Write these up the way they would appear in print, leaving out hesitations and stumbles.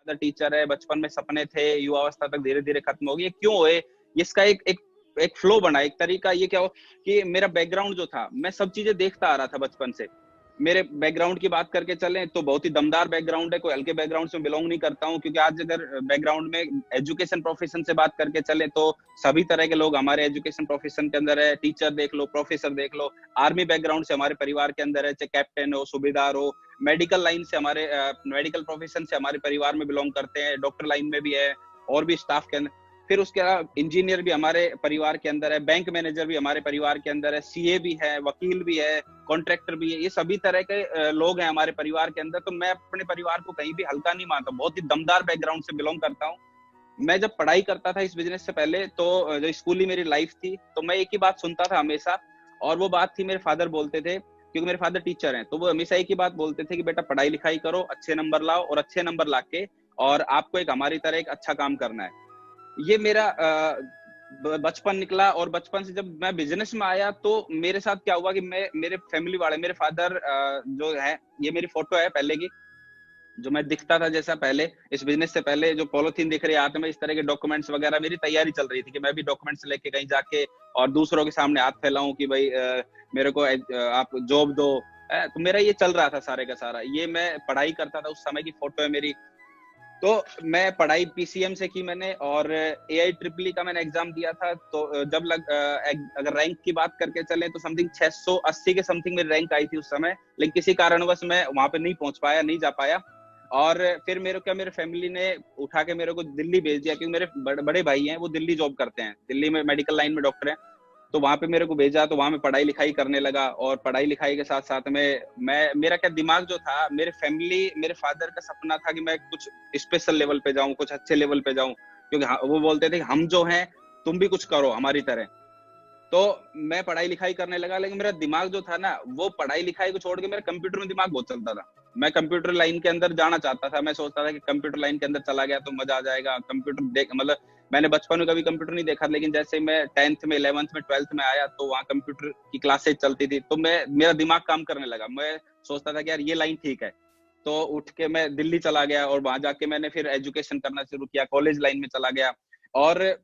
Father teacher है, बचपन में सपने थे, युवावस्था तक धीरे धीरे खत्म हो गए, क्यों हुए? इसका एक फ्लो बना, एक तरीका। ये क्या हो कि मेरा बैकग्राउंड जो था, मैं सब चीजें देखता आ रहा था बचपन से। मेरे बैकग्राउंड की बात करके चलें तो बहुत ही दमदार बैकग्राउंड है, कोई हल्के बैकग्राउंड से बिलोंग नहीं करता हूँ, क्योंकि आज अगर बैकग्राउंड में एजुकेशन प्रोफेशन से बात करके चले तो सभी तरह के लोग हमारे एजुकेशन प्रोफेशन के अंदर है। टीचर देख लो, प्रोफेसर देख लो, आर्मी बैकग्राउंड से हमारे परिवार के अंदर है, चाहे कैप्टन हो, सूबेदार हो, मेडिकल लाइन से हमारे मेडिकल प्रोफेशन से हमारे परिवार में बिलोंग करते हैं, डॉक्टर लाइन में भी है, और भी स्टाफ के अंदर। फिर उसके अलावा इंजीनियर भी हमारे परिवार के अंदर है, बैंक मैनेजर भी हमारे परिवार के अंदर है, सीए भी है, वकील भी है, कॉन्ट्रैक्टर भी है। ये सभी तरह के लोग हैं हमारे परिवार के अंदर। तो मैं अपने परिवार को कहीं भी हल्का नहीं मानता, बहुत ही दमदार बैकग्राउंड से बिलोंग करता हूँ। मैं जब पढ़ाई करता था इस बिजनेस से पहले, तो जो स्कूल ही मेरी लाइफ थी, तो मैं एक ही बात सुनता था हमेशा, और वो बात थी, मेरे फादर बोलते थे, क्योंकि मेरे फादर टीचर हैं, तो वो हमेशा एक ही बात बोलते थे कि बेटा पढ़ाई लिखाई करो, अच्छे नंबर लाओ, और अच्छे नंबर लाके और आपको एक हमारी तरह एक अच्छा काम करना है। ये मेरा बचपन निकला। और बचपन से जब मैं बिजनेस में आया तो मेरे साथ क्या हुआ कि मैं, मेरे फैमिली वाले, मेरे फादर जो है, ये मेरी फोटो है पहले की, जो मैं दिखता था जैसा पहले इस बिजनेस से पहले, जो पॉलिथीन दिख रही है हाथ में, इस तरह के डॉक्यूमेंट्स वगैरह, मेरी तैयारी चल रही थी कि मैं भी डॉक्यूमेंट्स लेके कहीं जाके और दूसरों के सामने हाथ फैलाऊं कि भाई मेरे को आप जॉब दो। तो मेरा ये चल रहा था सारे का सारा। ये मैं पढ़ाई करता था, उस समय की फोटो है मेरी। तो मैं पढ़ाई पीसीएम से की मैंने, और एआई ट्रिपल ई का मैंने एग्जाम दिया था। तो जब अगर रैंक की बात करके चले तो समथिंग 680 के समथिंग मेरी रैंक आई थी उस समय, लेकिन किसी कारणवश मैं वहां पे नहीं पहुंच पाया, नहीं जा पाया। और फिर मेरे फैमिली ने उठा के मेरे को दिल्ली भेज दिया, क्योंकि मेरे बड़े भाई हैं, वो दिल्ली जॉब करते हैं, दिल्ली में मेडिकल लाइन में डॉक्टर हैं। तो वहां पे मेरे को भेजा, तो वहां में पढ़ाई लिखाई करने लगा। और पढ़ाई लिखाई के साथ साथ में मेरा क्या दिमाग जो था, मेरे फादर का सपना था कि मैं कुछ स्पेशल लेवल पे जाऊं, कुछ अच्छे लेवल पे जाऊं, क्योंकि वो बोलते थे हम जो हैं तुम भी कुछ करो हमारी तरह। तो मैं पढ़ाई लिखाई करने लगा, लेकिन मेरा दिमाग जो था ना, वो पढ़ाई लिखाई को छोड़ के मेरा कंप्यूटर में दिमाग बहुत चलता था। मैं कंप्यूटर लाइन के अंदर जाना चाहता था। मैं सोचता था कि कंप्यूटर लाइन के अंदर चला गया तो मजा आ जाएगा। कंप्यूटर देख, मतलब मैंने बचपन में कभी कंप्यूटर नहीं देखा, लेकिन जैसे मैं 10th में, 11th में, 12th में आया तो वहाँ कंप्यूटर की क्लासेज चलती थी, तो मेरा दिमाग काम करने लगा। मैं सोचता था कि यार ये लाइन ठीक है। तो उठ के मैं दिल्ली चला गया, और वहां जाके मैंने फिर एजुकेशन करना शुरू किया, कॉलेज लाइन में चला गया। और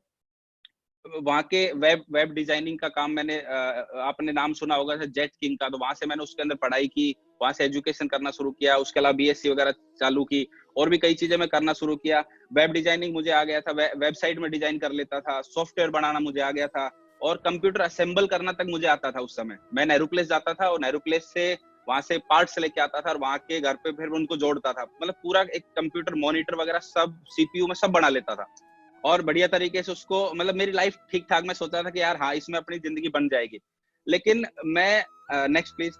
वहाँ के वेब डिजाइनिंग का काम मैंने, आपने नाम सुना होगा जेट किंग का, तो वहां से मैंने उसके अंदर पढ़ाई की, वहां से एजुकेशन करना शुरू किया। उसके अलावा बीएससी वगैरह चालू की, और भी कई चीजें मैं करना शुरू किया। वेब डिजाइनिंग मुझे आ गया था, वेबसाइट में डिजाइन कर लेता था, सॉफ्टवेयर बनाना मुझे आ गया था, और कंप्यूटर असेंबल करना तक मुझे आता था उस समय। मैं नेहरू प्लेस जाता था, और नेहरू प्लेस से वहां से पार्ट्स लेके आता था, और वहां के घर पे फिर उनको जोड़ता था। मतलब पूरा एक कंप्यूटर मॉनिटर वगैरह सब, सीपीयू में सब बना लेता था, और बढ़िया तरीके से उसको, मतलब मेरी लाइफ ठीक ठाक। मैं सोचता था कि यार हाँ, इसमें अपनी जिंदगी बन जाएगी। लेकिन मैं, नेक्स्ट प्लीज,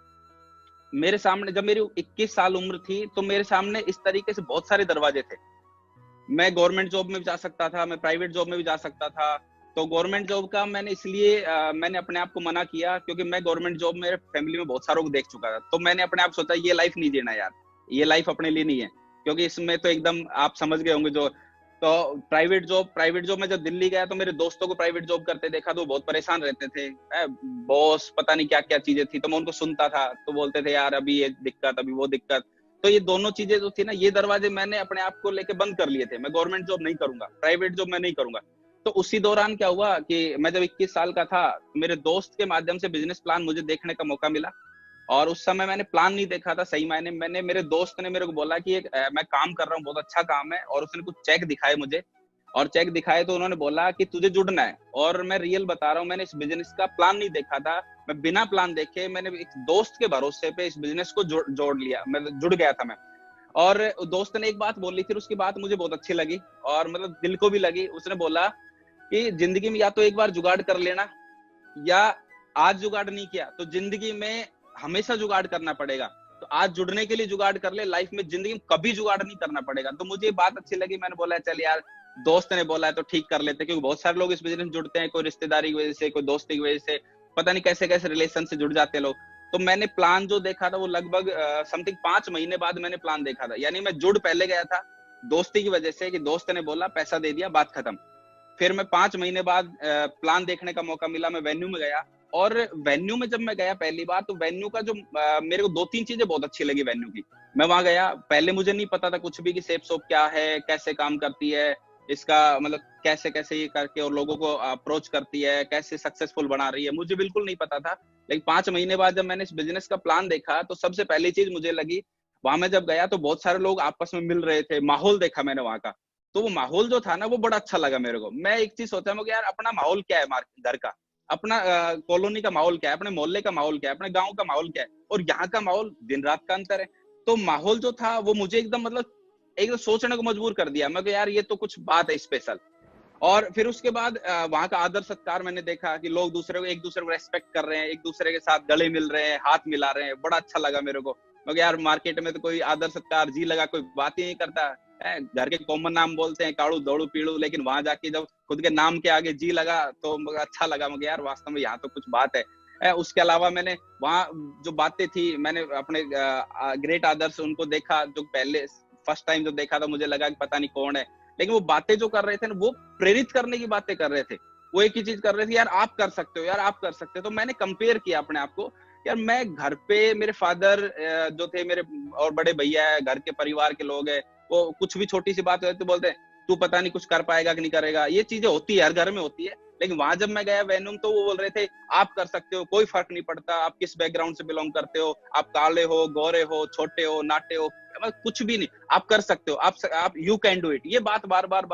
मेरे सामने जब मेरी 21 साल उम्र थी, तो मेरे सामने इस तरीके से बहुत सारे दरवाजे थे। मैं गवर्नमेंट जॉब में भी जा सकता था, मैं प्राइवेट जॉब में भी जा सकता था। तो गवर्नमेंट जॉब का मैंने इसलिए मैंने अपने आप को मना किया, क्योंकि मैं गवर्नमेंट जॉब मेरे फैमिली में बहुत सारों को देख चुका था। तो मैंने अपने आप सोचा ये लाइफ नहीं जीना यार, ये लाइफ अपने लिए नहीं है, क्योंकि इसमें तो एकदम आप समझ गए होंगे जो। तो प्राइवेट जॉब में जब दिल्ली गया, तो मेरे दोस्तों को प्राइवेट जॉब करते देखा, तो वो बहुत परेशान रहते थे। बॉस पता नहीं क्या क्या चीजें थी, तो मैं उनको सुनता था, तो बोलते थे यार अभी ये दिक्कत, अभी वो दिक्कत। तो ये दोनों चीजें जो थी ना, ये दरवाजे मैंने अपने आप को लेके बंद कर लिए थे। मैं गवर्नमेंट जॉब नहीं करूंगा, प्राइवेट जॉब मैं नहीं करूंगा। तो उसी दौरान क्या हुआ कि मैं जब 21 साल का था, मेरे दोस्त के माध्यम से बिजनेस प्लान मुझे देखने का मौका मिला। और उस समय मैंने प्लान नहीं देखा था सही मायने। मेरे दोस्त ने मेरे को बोला कि मैं काम कर रहा हूँ, बहुत अच्छा काम है, और उसने कुछ चेक दिखाए मुझे। और चेक दिखाए तो उन्होंने बोला कि तुझे जुड़ना है। और मैं रियल बता रहा हूँ, मैंने इस बिजनेस का प्लान नहीं देखा था। मैं बिना प्लान देखे, मैंने एक दोस्त के भरोसे पे इस बिजनेस को जोड़ लिया, मैं जुड़ गया था मैं। और दोस्त ने एक बात बोली, फिर उसकी बात मुझे बहुत अच्छी लगी, और मतलब दिल को भी लगी। उसने बोला कि जिंदगी में या तो एक बार जुगाड़ कर लेना, या आज जुगाड़ नहीं किया तो जिंदगी में हमेशा जुगाड़ करना पड़ेगा। तो आज जुड़ने के लिए जुगाड़ कर ले, लाइफ में, जिंदगी में कभी जुगाड़ नहीं करना पड़ेगा। तो मुझे ये बात अच्छी लगी, मैंने बोला चल यार, दोस्त ने बोला है तो ठीक कर लेते। क्योंकि बहुत सारे लोग इस बिजनेस में जुड़ते हैं, कोई रिश्तेदारी की वजह से, कोई दोस्ती की वजह से, पता नहीं कैसे कैसे रिलेशन से जुड़ जाते हैं लोग। तो मैंने प्लान जो देखा था, वो लगभग समथिंग 5 महीने बाद मैंने प्लान देखा था। यानी मैं जुड़ पहले गया था दोस्ती की वजह से, कि दोस्त ने बोला, पैसा दे दिया, बात खत्म। फिर मैं 5 महीने बाद प्लान देखने का मौका मिला, मैं वेन्यू में गया। और वेन्यू में जब मैं गया पहली बार, तो वेन्यू का जो मेरे को 2-3 चीजें बहुत अच्छी लगी वेन्यू की। मैं वहां गया, पहले मुझे नहीं पता था कुछ भी कि सेफ सोप क्या है, कैसे काम करती है, इसका मतलब कैसे कैसे ये करके और लोगों को अप्रोच करती है, कैसे सक्सेसफुल बना रही है, मुझे बिल्कुल नहीं पता था। लेकिन 5 महीने बाद जब मैंने इस बिजनेस का प्लान देखा, तो सबसे पहली चीज मुझे लगी, वहां मैं जब गया तो बहुत सारे लोग आपस में मिल रहे थे, माहौल देखा मैंने वहां का, तो वो माहौल जो था ना, वो बड़ा अच्छा लगा मेरे को। मैं एक चीज सोचा कि यार अपना माहौल क्या है, घर का अपना कॉलोनी का माहौल क्या है, अपने मोहल्ले का माहौल क्या है, अपने गांव का माहौल क्या है, और यहाँ का माहौल दिन रात का अंतर है। तो माहौल जो था वो मुझे एकदम मतलब एकदम सोचने को मजबूर कर दिया। मैं यार ये तो कुछ बात है स्पेशल। और फिर उसके बाद वहां का आदर सत्कार मैंने देखा कि लोग एक दूसरे को रेस्पेक्ट कर रहे हैं, एक दूसरे के साथ गले मिल रहे हैं, हाथ मिला रहे हैं, बड़ा अच्छा लगा मेरे को। मगर यार मार्केट में तो कोई आदर सत्कार जी लगा कोई बात ही नहीं करता है, घर के कॉमन नाम बोलते हैं काड़ू दौड़ू पीड़ू, लेकिन वहां जाके जब खुद के नाम के आगे जी लगा तो अच्छा लगा। मगर यार वास्तव में यहाँ तो कुछ बात है। उसके अलावा मैंने वहाँ जो बातें थी, मैंने अपने ग्रेट आदर्श उनको देखा, जो पहले फर्स्ट टाइम जब देखा था मुझे लगा कि पता नहीं कौन है, लेकिन वो बातें जो कर रहे थे ना, वो प्रेरित करने की बातें कर रहे थे। वो एक ही चीज कर रहे थे, यार आप कर सकते हो, यार आप कर सकते हो। तो मैंने कंपेयर किया अपने आप को, यार मैं घर पे मेरे फादर जो थे मेरे, और बड़े भैया है, घर के परिवार के लोग हैं, वो कुछ भी छोटी सी बात होती तो बोलते हैं तू पता नहीं कुछ कर पाएगा कि नहीं करेगा। ये चीजें होती है, हर घर में होती है। लेकिन वहां जब मैं गया वेन्यूम, तो वो बोल रहे थे आप कर सकते हो, कोई फर्क नहीं पड़ता आप किस बैकग्राउंड से बिलोंग करते हो, आप काले हो, गोरे हो, छोटे हो, नाटे हो, कुछ भी नहीं, आप कर सकते हो, आप यू कैन डू इट। ये बात बार बार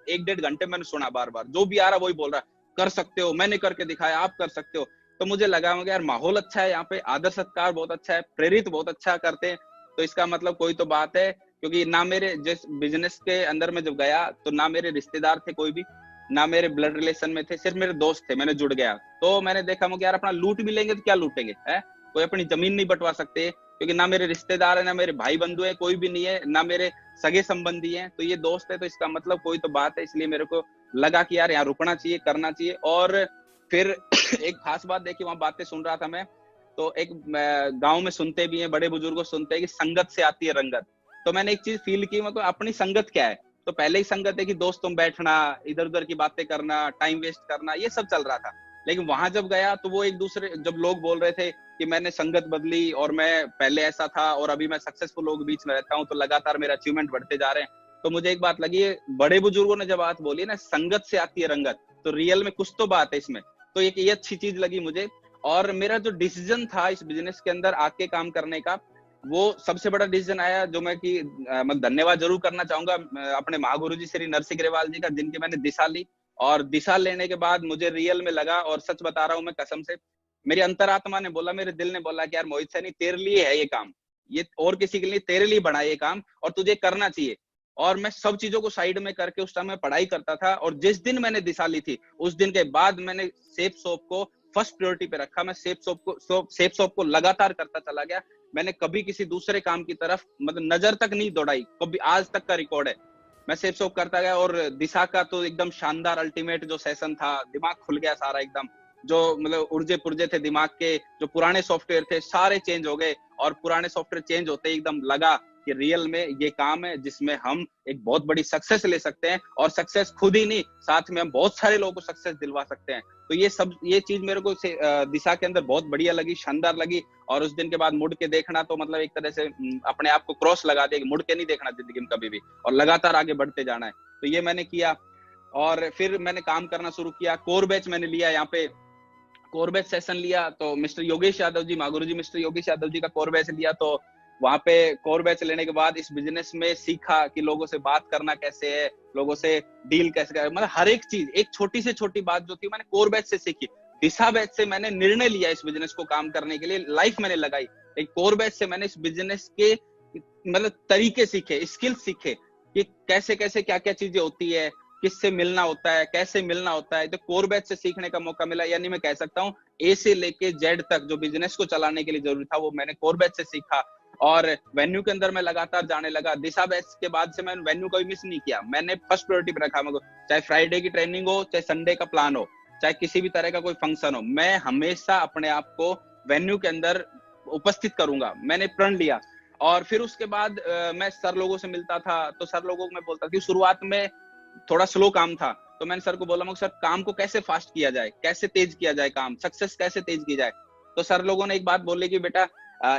1-1.5 घंटे मैंने सुना, बार बार जो भी आ रहा वही बोल रहा, कर सकते हो, मैंने करके दिखाया, आप कर सकते हो। तो मुझे लगा यार माहौल अच्छा है यहाँ पे, आदर सत्कार बहुत अच्छा है, प्रेरित बहुत अच्छा करते हैं, तो इसका मतलब कोई तो बात है। क्योंकि ना मेरे जिस बिजनेस के अंदर में जब गया, तो ना मेरे रिश्तेदार थे कोई भी, ना मेरे ब्लड रिलेशन में थे, सिर्फ मेरे दोस्त थे। मैंने जुड़ गया तो मैंने देखा यार अपना लूट भी लेंगे तो क्या लूटेंगे, है कोई अपनी जमीन नहीं बंटवा सकते, क्योंकि ना मेरे रिश्तेदार है, ना मेरे भाई बंधु है, कोई भी नहीं है, ना मेरे सगे संबंधी हैं, तो ये दोस्त है, तो इसका मतलब कोई तो बात है। इसलिए मेरे को लगा कि यार यहाँ रुकना चाहिए, करना चाहिए। और फिर एक खास बात देखी, वहां बातें सुन रहा था मैं, तो एक गांव में सुनते भी हैं, बड़े बुजुर्गों सुनते हैं कि संगत से आती है रंगत। तो मैंने एक चीज फील की, मतलब अपनी संगत क्या है, तो पहले ही संगत है कि दोस्त तुम बैठना, इधर उधर की बातें करना, टाइम वेस्ट करना, ये सब चल रहा था। लेकिन वहां जब गया तो वो एक दूसरे, जब लोग बोल रहे थे कि मैंने संगत बदली और मैं पहले ऐसा था और अभी मैं सक्सेसफुल लोग बीच में रहता हूँ, तो लगातार मेरे अचीवमेंट बढ़ते जा रहे हैं, तो मुझे एक बात लगी, बड़े बुजुर्गों ने जब बात बोली ना संगत से आती है रंगत, तो रियल में कुछ तो बात है इसमें। तो एक ये अच्छी चीज लगी मुझे। और मेरा जो डिसीजन था इस बिजनेस के अंदर आके काम करने का, वो सबसे बड़ा डिसीजन आया, जो मैं धन्यवाद जरूर करना चाहूंगा अपने महागुरु जी श्री नरसिंह ग्रेवाल जी का, जिनकी मैंने दिशा ली। और दिशा लेने के बाद मुझे रियल में लगा, और सच बता रहा हूं मैं कसम से, मेरी अंतरात्मा ने बोला, मेरे दिल ने बोला कि यार मोहित सैनी तेरे लिए है ये काम, ये और किसी के लिए, तेरे लिए बना ये काम और तुझे करना चाहिए। और मैं सब चीजों को साइड में करके उस टाइम में पढ़ाई करता था, और जिस दिन मैंने दिशा ली थी उस दिन के बाद मैंने सेफ सोप को फर्स्ट प्रायोरिटी पे रखा। मैं सेफ सोप को लगातार करता चला गया। मैंने कभी किसी दूसरे काम की तरफ मतलब नजर तक नहीं दौड़ाई, कभी, आज तक का रिकॉर्ड है। मैं सेफ सोप करता गया, और दिशा का तो एकदम शानदार अल्टीमेट जो सेशन था, दिमाग खुल गया सारा एकदम। जो मतलब उर्जे पुर्जे थे दिमाग के, जो पुराने सॉफ्टवेयर थे सारे चेंज हो गए, और पुराने सॉफ्टवेयर चेंज होते ही एकदम लगा कि रियल में ये काम है जिसमें हम एक बहुत बड़ी सक्सेस ले सकते हैं, और सक्सेस खुद ही नहीं, साथ में हम बहुत सारे लोगों को सक्सेस दिलवा सकते हैं। तो ये चीज मेरे को दिशा के अंदर बहुत बढ़िया लगी, शानदार लगी। और उस दिन के बाद मुड़ के देखना तो मतलब एक तरह से अपने आप को क्रॉस लगा दे, मुड़ के नहीं देखना जिंदगी में कभी भी, और लगातार आगे बढ़ते जाना है। तो ये मैंने किया, और फिर मैंने काम करना शुरू किया। कोर बैच मैंने लिया, यहाँ पे कोर बैच सेशन लिया, तो मिस्टर योगेश यादव जी, महागुरु जी मिस्टर योगेश यादव जी का कोर बैच लिया। तो वहां पे कोर बैच लेने के बाद इस बिजनेस में सीखा कि लोगों से बात करना कैसे है, लोगों से डील कैसे करें, मतलब हर एक चीज, एक छोटी से छोटी बात जो थी मैंने कोर बैच से सीखी। दिशा बैच से मैंने निर्णय लिया इस बिजनेस को काम करने के लिए, लाइफ मैंने लगाई। एक कोर बैच से मैंने इस बिजनेस के मतलब तरीके सीखे, स्किल्स सीखे कि कैसे कैसे क्या क्या चीजें होती है, किससे मिलना होता है, कैसे मिलना होता है। तो कोर बैच से सीखने का मौका मिला, यानी मैं कह सकता हूँ ए से लेके जेड तक जो बिजनेस को चलाने के लिए जरूरी था वो मैंने कोर बैच से सीखा। और वेन्यू के अंदर मैं लगातार जाने लगा। दिशा बैच के बाद से मैंने वेन्यू कभी मिस नहीं किया, मैंने फर्स्ट प्रायोरिटी पे रखा। मेरे को चाहे फ्राइडे की ट्रेनिंग हो, चाहे संडे का प्लान हो, चाहे किसी भी तरह का कोई फंक्शन हो, मैं हमेशा अपने आप को वेन्यू के अंदर उपस्थित करूंगा, मैंने प्रण लिया। और फिर उसके बाद मैं सर लोगों से मिलता था, तो सर लोगों को मैं बोलता था, शुरुआत में थोड़ा स्लो काम था, तो मैंने सर को बोला मैं सर काम को कैसे फास्ट किया जाए, कैसे तेज किया जाए काम, सक्सेस कैसे तेज की जाए। तो सर लोगों ने एक बात बोली कि बेटा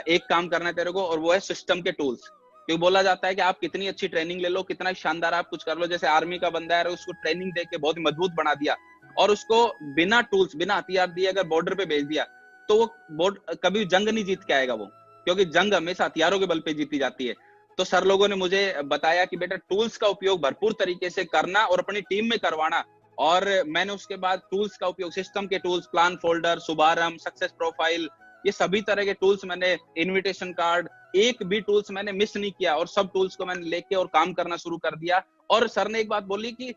एक काम करना है तेरे को, और वो है सिस्टम के टूल्स। क्योंकि बोला जाता है कि आप कितनी अच्छी ट्रेनिंग ले लो, कितना शानदार आप कुछ कर लो, जैसे आर्मी का बंदा है उसको ट्रेनिंग दे के बहुत मजबूत बना दिया और उसको बिना टूल्स बिना हथियार दिए अगर बॉर्डर पे भेज दिया तो वो कभी जंग नहीं जीत के आएगा वो, क्योंकि जंग हमेशा हथियारों के बल पे जीती जाती है। तो सर लोगों ने मुझे बताया कि बेटा टूल्स का उपयोग भरपूर तरीके से करना और अपनी टीम में करवाना। और मैंने उसके बाद टूल्स का उपयोग, सिस्टम के टूल्स, प्लान फोल्डर, शुभारंभ, सक्सेस प्रोफाइल, ये सभी तरह के टूल्स मैंने, इनविटेशन कार्ड, एक भी टूल्स मैंने मिस नहीं किया और सब टूल्स को मैंने लेके और काम करना शुरू कर दिया। और सर ने एक बात बोली कि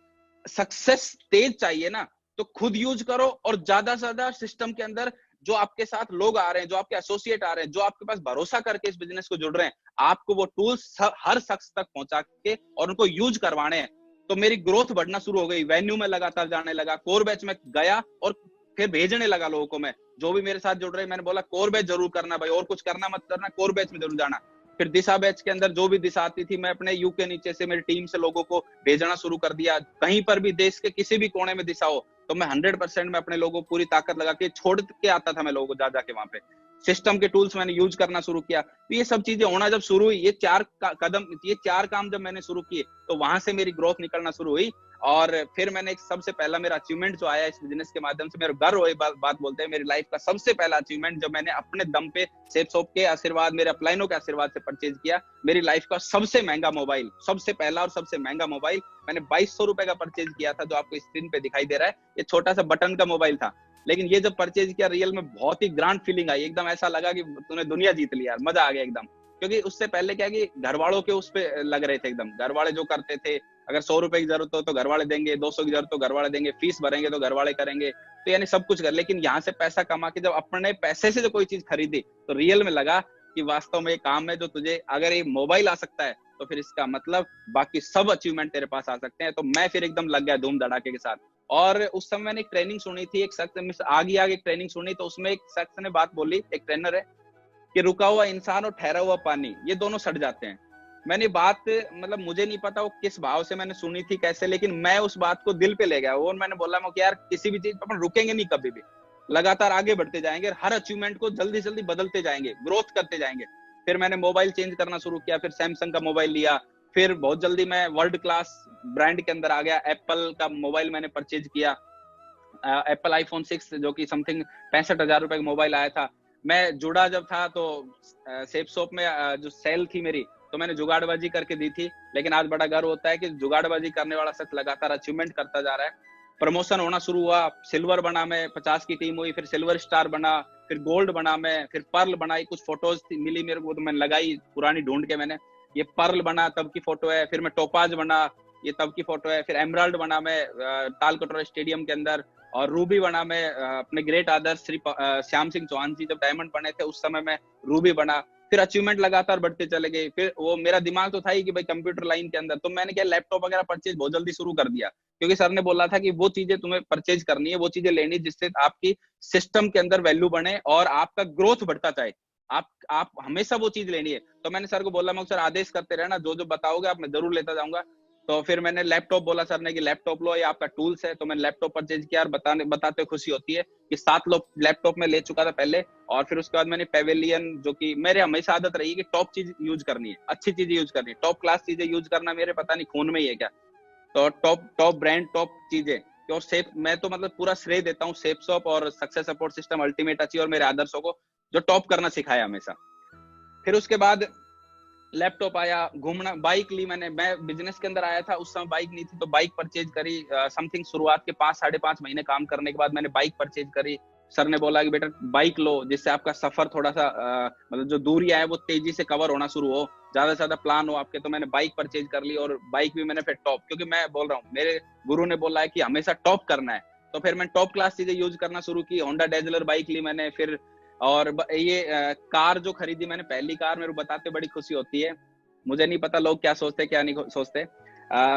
सक्सेस तेज चाहिए ना तो खुद यूज करो, और ज्यादा से ज्यादा सिस्टम के अंदर जो आपके साथ लोग आ रहे हैं, जो आपके एसोसिएट आ रहे हैं, जो आपके पास भरोसा करके इस बिजनेस को जुड़ रहे हैं, आपको वो टूल्स हर शख्स तक पहुंचा के और उनको यूज करवाने हैं। तो मेरी ग्रोथ बढ़ना शुरू हो गई, वेन्यू में लगातार जाने लगा, कोर बैच में गया और फिर भेजने लगा लोगों को। मैं जो भी मेरे साथ जुड़ रहे, मैंने बोला कोर बैच जरूर करना भाई, और कुछ करना मत करना, कोर बैच में जरूर जाना। फिर दिशा बैच के अंदर जो भी दिशा आती थी, मैं अपने यू के नीचे से मेरी टीम से लोगों को भेजना शुरू कर दिया। कहीं पर भी देश के किसी भी कोने में दिशा हो तो मैं 100% में अपने लोगों को पूरी ताकत लगा के छोड़ के आता था मैं लोगों को जा जाके वहां पे। सिस्टम के टूल्स मैंने यूज करना शुरू किया। तो ये सब चीजें होना जब शुरू हुई, ये चार काम जब मैंने शुरू किए तो वहां से मेरी ग्रोथ निकलना शुरू हुई। और फिर मैंने एक सबसे पहला मेरा अचीवमेंट जो आया इस बिजनेस के माध्यम से, मेरे गर्व हुई बात बोलते हैं, मेरी लाइफ का सबसे पहला अचीवमेंट जब मैंने अपने दम पे सेपसॉप के आशीर्वाद, मेरे अपलाइनों के आशीर्वाद से परचेज किया मेरी लाइफ का सबसे महंगा मोबाइल, सबसे पहला और सबसे महंगा मोबाइल मैंने 2200 रुपए का परचेज किया था, जो आपको स्क्रीन पे दिखाई दे रहा है। ये छोटा सा बटन का मोबाइल था, लेकिन ये जब परचेज किया रियल में बहुत ही ग्रांड फीलिंग आई, एकदम ऐसा लगा कि तूने दुनिया जीत ली यार, मजा आ गया एकदम। क्योंकि उससे पहले क्या कि घर वालों के उस पे लग रहे थे एकदम, घर वाले जो करते थे, अगर 100 रुपए की जरूरत हो तो घर वाले देंगे, 200 की जरूरत हो घर वाले देंगे, फीस भरेंगे तो घर वाले करेंगे, तो यानी सब कुछ कर। लेकिन यहाँ से पैसा कमा के जब अपने पैसे से जो कोई चीज खरीदी तो रियल में लगा कि वास्तव में ये काम है जो तुझे, अगर ये मोबाइल आ सकता है तो फिर इसका मतलब बाकी सब अचीवमेंट तेरे पास आ सकते हैं। तो मैं फिर एकदम लग गया धूम धड़ाके के साथ। और उस समय मैंने एक ट्रेनिंग सुनी थी, एक शख्स आगे एक ट्रेनिंग सुनी, तो उसमें एक शख्स ने बात बोली, एक ट्रेनर है, कि रुका हुआ इंसान और ठहरा हुआ पानी ये दोनों सड़ जाते हैं। मैंने बात, मतलब मुझे नहीं पता वो किस भाव से मैंने सुनी थी कैसे, लेकिन मैं उस बात को दिल पे ले गया। और मैंने बोला कि यार किसी भी चीज पर अपन रुकेंगे नहीं कभी भी, लगातार आगे बढ़ते जाएंगे, हर अचीवमेंट को जल्दी जल्दी बदलते जाएंगे, ग्रोथ करते जाएंगे। फिर मैंने मोबाइल चेंज करना शुरू किया, फिर सैमसंग का मोबाइल लिया, फिर बहुत जल्दी मैं वर्ल्ड क्लास ब्रांड के अंदर आ गया, एप्पल का मोबाइल मैंने परचेज किया, एप्पल आईफोन 6 जो कि समथिंग 65,000 रुपए का मोबाइल आया था। मैं जुड़ा जब था तो सेपसॉप में जो सेल थी मेरी, तो मैंने जुगाड़बाजी करके दी थी। लेकिन आज बड़ा गर्व होता है कि जुगाड़बाजी करने वाला शख्स लगातार अचीवमेंट करता जा रहा है। प्रमोशन होना शुरू हुआ, सिल्वर बना मैं, 50 की टीम हुई, फिर सिल्वर स्टार बना, फिर गोल्ड बना मैं, फिर पर्ल बनाई, कुछ फोटोज मिली मेरे को तो मैंने लगाई पुरानी ढूंढ के, मैंने ये पर्ल बना तब की फोटो है, फिर मैं टोपाज बना ये तब की फोटो है, फिर एमराल्ड बना मैं ताल कटोरा स्टेडियम के अंदर, और रूबी बना मैं अपने ग्रेट आदर्श श्री श्याम सिंह चौहान जी जब डायमंड बने थे उस समय मैं रूबी बना। फिर अचीवमेंट लगातार बढ़ते चले गए। फिर वो मेरा दिमाग तो था ही कि भाई कंप्यूटर लाइन के अंदर, तो मैंने क्या लैपटॉप वगैरह परचेज बहुत जल्दी शुरू कर दिया, क्योंकि सर ने बोला था कि वो चीजें तुम्हें परचेज करनी है, वो चीजें लेनी जिससे आपकी सिस्टम के अंदर वैल्यू बने और आपका ग्रोथ बढ़ता जाए, आप हमेशा वो चीज लेनी है। तो मैंने सर को बोला मैं सर आदेश करते रहना, जो जो बताओगे आप मैं जरूर लेता जाऊंगा। तो फिर मैंने लैपटॉप बोला सर ने कि लैपटॉप लो, ये आपका टूल्स है। तो मैंने लैपटॉप परचेज किया और बताते खुशी होती है कि 7 लोग लैपटॉप में ले चुका था पहले। और फिर उसके बाद मैंने पेविलियन, जो कि मेरे हमेशा आदत रही कि टॉप चीज यूज करनी है, अच्छी चीजें यूज करनी है, टॉप क्लास चीजें यूज करना मेरे पता नहीं खून में ही है क्या। तो टॉप ब्रांड, टॉप चीजें, और सेफ, मैं तो मतलब पूरा श्रेय देता हूँ सेपसॉप और success support system ultimate achieve और मेरे आदर्शों को, जो टॉप करना सिखाया हमेशा। फिर उसके बाद लैपटॉप आया, घूमना, बाइक ली मैंने, मैं बिजनेस के अंदर आया था उस समय बाइक नहीं थी, तो बाइक परचेज करी। समथिंग शुरुआत के 5-5.5 महीने काम करने के बाद मैंने बाइक परचेज करी। सर ने बोला कि बेटा बाइक लो, जिससे आपका सफर थोड़ा सा मतलब जो दूरियां है वो तेजी से कवर होना शुरू हो, ज्यादा से ज्यादा प्लान हो आपके। तो मैंने बाइक परचेज कर ली, और बाइक भी मैंने फिर टॉप, क्योंकि मैं बोल रहा हूँ मेरे गुरु ने बोला है कि हमेशा टॉप करना है, तो फिर मैंने टॉप क्लास चीजें यूज करना शुरू की। होंडा डेजलर बाइक ली मैंने फिर, और ये कार जो खरीदी मैंने, पहली कार, मेरे को बताते बड़ी खुशी होती है, मुझे नहीं पता लोग क्या सोचते क्या नहीं सोचते।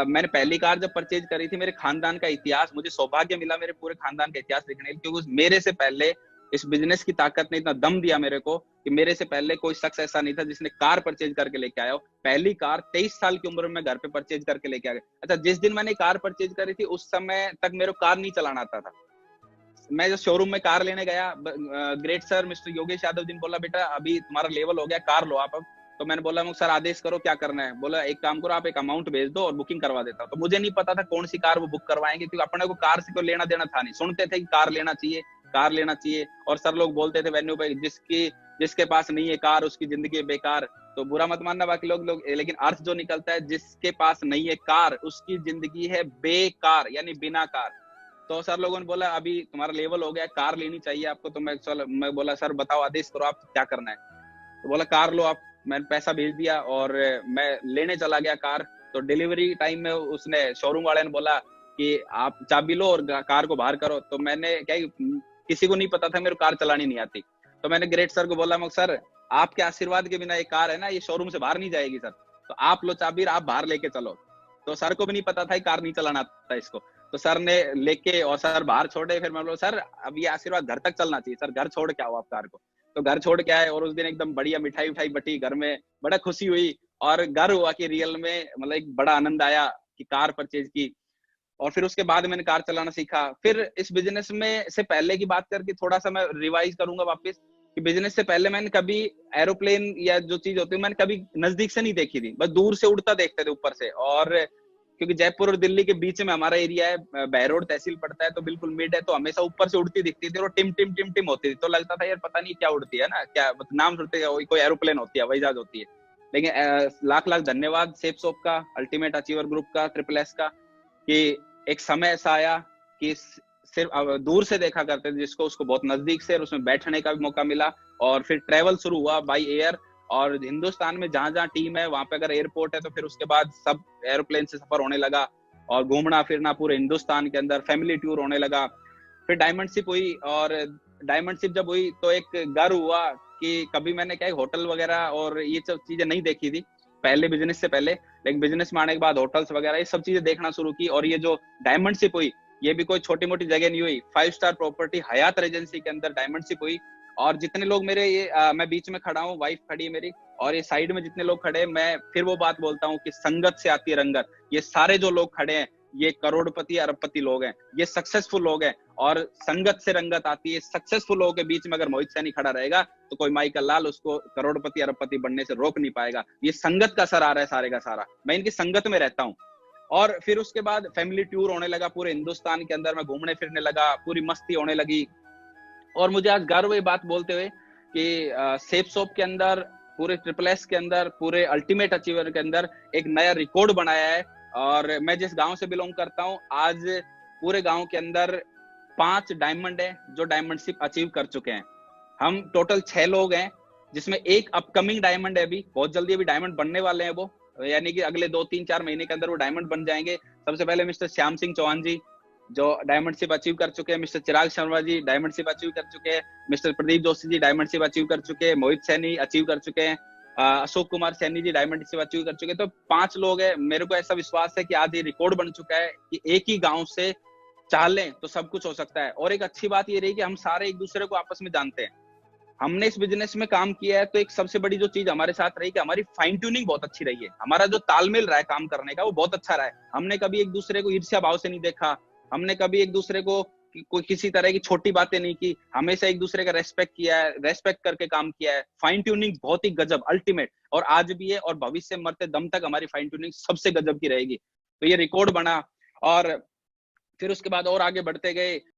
मैंने पहली कार जब परचेज करी थी, मेरे खानदान का इतिहास, मुझे सौभाग्य मिला मेरे पूरे खानदान का इतिहास लिखने के लिए, क्योंकि मेरे से पहले इस बिजनेस की ताकत ने इतना दम दिया मेरे को कि मेरे से पहले कोई शख्स ऐसा नहीं था जिसने कार परचेज करके लेके आया हो। पहली कार 23 साल की उम्र में घर पे परचेज करके लेके आ गए। अच्छा, जिस दिन मैंने कार परचेज करी थी उस समय तक मेरे को कार नहीं चलाना आता था। मैं जो शोरूम में कार लेने गया, great sir mister Yogesh Yadav ji ने बोला बेटा अभी तुम्हारा लेवल हो गया, कार लो आप अब। तो मैंने बोला सर आदेश करो क्या करना है। बोला एक काम करो, आप एक अमाउंट भेज दो और बुकिंग करवा देता हूँ। तो मुझे नहीं पता था कौन सी कार वो बुक करवाएंगे, क्योंकि अपने को कार से कोई लेना देना था नहीं। सुनते थे कि कार लेना चाहिए, कार लेना चाहिए, और सर लोग बोलते थे वेन्यू पे जिसके पास नहीं है कार उसकी जिंदगी बेकार। तो बुरा मत मानना बाकी लोग, लेकिन अर्थ जो निकलता है जिसके पास नहीं है कार उसकी जिंदगी है बेकार, यानी बिना कार। तो सर लोगों ने बोला अभी तुम्हारा लेवल हो गया, कार लेनी चाहिए आपको। तो मैं बोला सर बताओ आदेश करो आप क्या करना है। तो बोला कार लो आप। मैंने पैसा भेज दिया और मैं लेने चला गया कार। तो डिलीवरी टाइम में उसने शोरूम वाले ने बोला कि आप चाबी लो और कार को बाहर करो। तो मैंने क्या, किसी को नहीं पता था मेरे को कार चलानी नहीं आती। तो मैंने ग्रेट सर को बोला सर आपके आशीर्वाद के बिना ये कार है ना ये शोरूम से बाहर नहीं जाएगी सर, तो आप लो चाबी, आप बाहर लेके चलो। तो सर को भी नहीं पता था कार नहीं चलाना आता इसको। तो सर ने लेके और सर बाहर छोड़े। फिर मैं बोला सर अब ये आशीर्वाद घर तक चलना चाहिए, सर घर छोड़ के आओ आप कार को। तो घर छोड़ के आए और उस दिन एकदम बढ़िया मिठाई उठाई बटी घर में, बड़ा खुशी हुई और घर हुआ कि रियल में मतलब एक बड़ा आनंद आया कि कार परचेज की। और फिर उसके बाद मैंने कार चलाना सीखा। फिर इस बिजनेस में से पहले की बात करके थोड़ा सा मैं रिवाइज करूंगा वापस कि बिजनेस से पहले मैंने कभी एरोप्लेन या जो चीज होती है मैंने कभी नजदीक से नहीं देखी थी, बस दूर से उड़ता देखते थे ऊपर से। और क्योंकि जयपुर और दिल्ली के बीच में हमारा एरिया है, बहरोड तहसील पड़ता है, तो बिल्कुल मिड है, तो हमेशा ऊपर से उड़ती दिखती थी और टिम टिम टिम टिम होती थी। तो लगता था यार पता नहीं क्या उड़ती है ना, क्या नाम सुनते कोई एरोप्लेन होती है, हवाई जहाज होती है। लेकिन लाख लाख धन्यवाद सेफ सोप का, अल्टीमेट अचीवर ग्रुप का, ट्रिपल एस का, कि एक समय ऐसा आया कि सिर्फ दूर से देखा करते थे जिसको, उसको बहुत नजदीक से और उसमें बैठने का भी मौका मिला। और फिर ट्रेवल शुरू हुआ बाई एयर, और हिंदुस्तान में जहां जहां टीम है वहां पे अगर एयरपोर्ट है तो फिर उसके बाद सब एरोप्लेन से सफर होने लगा और घूमना फिरना पूरे हिंदुस्तान के अंदर, फैमिली टूर होने लगा। फिर डायमंड शिप हुई, और डायमंड शिप जब हुई तो एक गर्व हुआ कि कभी मैंने क्या होटल वगैरह और ये सब चीजें नहीं देखी थी पहले बिजनेस से पहले, लेकिन बिजनेस में आने के बाद होटल्स वगैरह ये सब चीजें देखना शुरू की। और ये जो डायमंड शिप हुई ये भी कोई छोटी मोटी जगह नहीं हुई, 5 स्टार प्रॉपर्टी हयात रेजेंसी के अंदर डायमंड शिप हुई। और जितने लोग मेरे ये मैं बीच में खड़ा हूँ, वाइफ खड़ी है मेरी, और ये साइड में जितने लोग खड़े हैं, मैं फिर वो बात बोलता हूँ कि संगत से आती है रंगत। ये सारे जो लोग खड़े हैं ये करोड़पति अरबपति लोग हैं, ये सक्सेसफुल लोग हैं, और संगत से रंगत आती है। सक्सेसफुल लोगों के बीच में अगर मोहित सैनी खड़ा रहेगा तो कोई माइकल लाल उसको करोड़पति अरबपति बनने से रोक नहीं पाएगा। ये संगत का असर आ रहा है सारे का सारा, मैं इनकी संगत में रहता हूँ। और फिर उसके बाद फैमिली टूर होने लगा पूरे हिंदुस्तान के अंदर, मैं घूमने फिरने लगा, पूरी मस्ती होने लगी। और मुझे आज गर्व है बात बोलते हुए कि सेफ सोप के अंदर, पूरे ट्रिपल एस के अंदर, पूरे अल्टीमेट अचीवर के अंदर एक नया रिकॉर्ड बनाया है। और मैं जिस गांव से बिलोंग करता हूं, आज पूरे गांव के अंदर 5 डायमंड है जो डायमंड शिप अचीव कर चुके हैं। हम टोटल 6 लोग हैं, जिसमें एक अपकमिंग डायमंड है, अभी बहुत जल्दी अभी डायमंड बनने वाले हैं वो, यानी कि अगले 2-3-4 महीने के अंदर वो डायमंड बन जाएंगे। सबसे पहले मिस्टर श्याम सिंह चौहान जी जो डायमंड शिप अचीव कर चुके हैं, मिस्टर चिराग Sharma ji diamond ship achieve कर चुके हैं, mister Pradeep Joshi ji diamond ship achieve कर चुके हैं, मोहित सैनी अचीव कर चुके हैं, Ashok Kumar Saini ji diamond ship achieve कर चुके हैं। तो 5 लोग हैं। मेरे को ऐसा विश्वास है कि आज ये रिकॉर्ड बन चुका है कि एक ही गांव से चाह लें तो सब कुछ हो सकता है। और एक अच्छी बात ये रही कि हम सारे एक दूसरे को आपस में जानते हैं। हमने इस बिजनेस में काम किया है तो एक सबसे बड़ी जो चीज हमारे साथ रही कि हमारी फाइन ट्यूनिंग बहुत अच्छी रही है, हमारा जो तालमेल रहा है काम करने का वो बहुत अच्छा रहा है। हमने कभी एक दूसरे को ईर्ष्या भाव से नहीं देखा, हमने कभी एक दूसरे को कोई किसी तरह की छोटी बातें नहीं की, हमेशा एक दूसरे का रेस्पेक्ट किया है, रेस्पेक्ट करके काम किया है। फाइन ट्यूनिंग बहुत ही गजब, अल्टीमेट, और आज भी है और भविष्य मरते दम तक हमारी फाइन ट्यूनिंग सबसे गजब की रहेगी। तो ये रिकॉर्ड बना। और फिर उसके बाद और आगे बढ़ते गए।